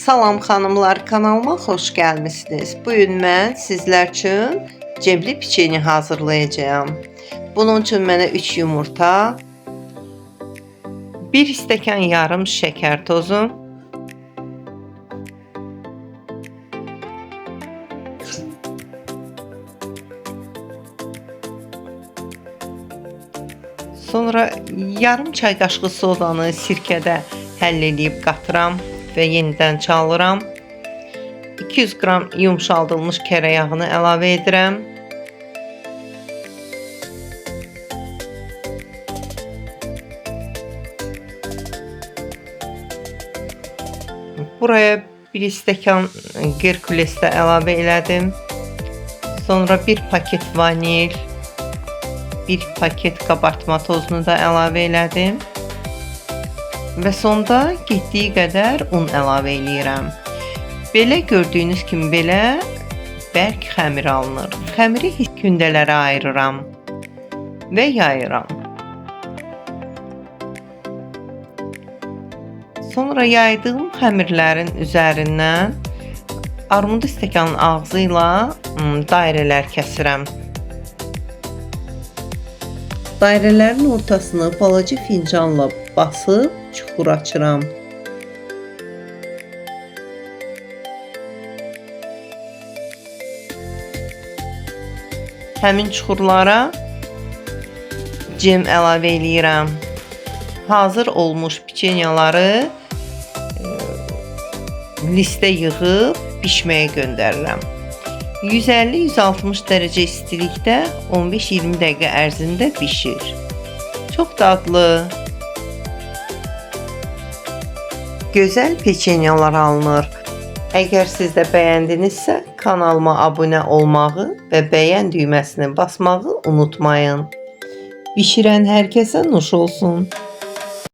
Salam xanımlar, kanalıma xoş gəlmisiniz. Bugün mən sizlər üçün cemli piçeni hazırlayacağım. Bunun üçün mənə 3 yumurta, 1 stəkan yarım şəkər tozu, sonra yarım çay qaşığı sodanı sirkədə həll edib qatıram və yenidən çalıram. 200 qram yumşaldılmış kərə yağını əlavə edirəm. Buraya 1 stəkan Herkules də əlavə elədim. Sonra 1 paket vanil, 1 paket qabartma tozunu da əlavə elədim. Və sonda getdiyi qədər un əlavə eləyirəm. Belə gördüyünüz kimi belə bərk xəmir alınır. Xəmiri kündələrə ayırıram və yayıram. Sonra yaydığım xəmirlərin üzərindən armud stəkanın ağzı ilə dairələr kəsirəm. Dairələrin ortasını balaca fincanla basıb çuxur açıram. Həmin çuxurlara cem əlavə eləyirəm. Hazır olmuş piçenyaları listə yığıb bişməyə göndərirəm. 150-160 dərəcə istilikdə 15-20 dəqiqə ərzində bişir. Çox dadlı, gözəl peçenyalar alınır. Əgər siz də bəyəndinizsə, kanalıma abunə olmağı və bəyən düyməsini basmağı unutmayın. Bişirən hər kəsə nuş olsun.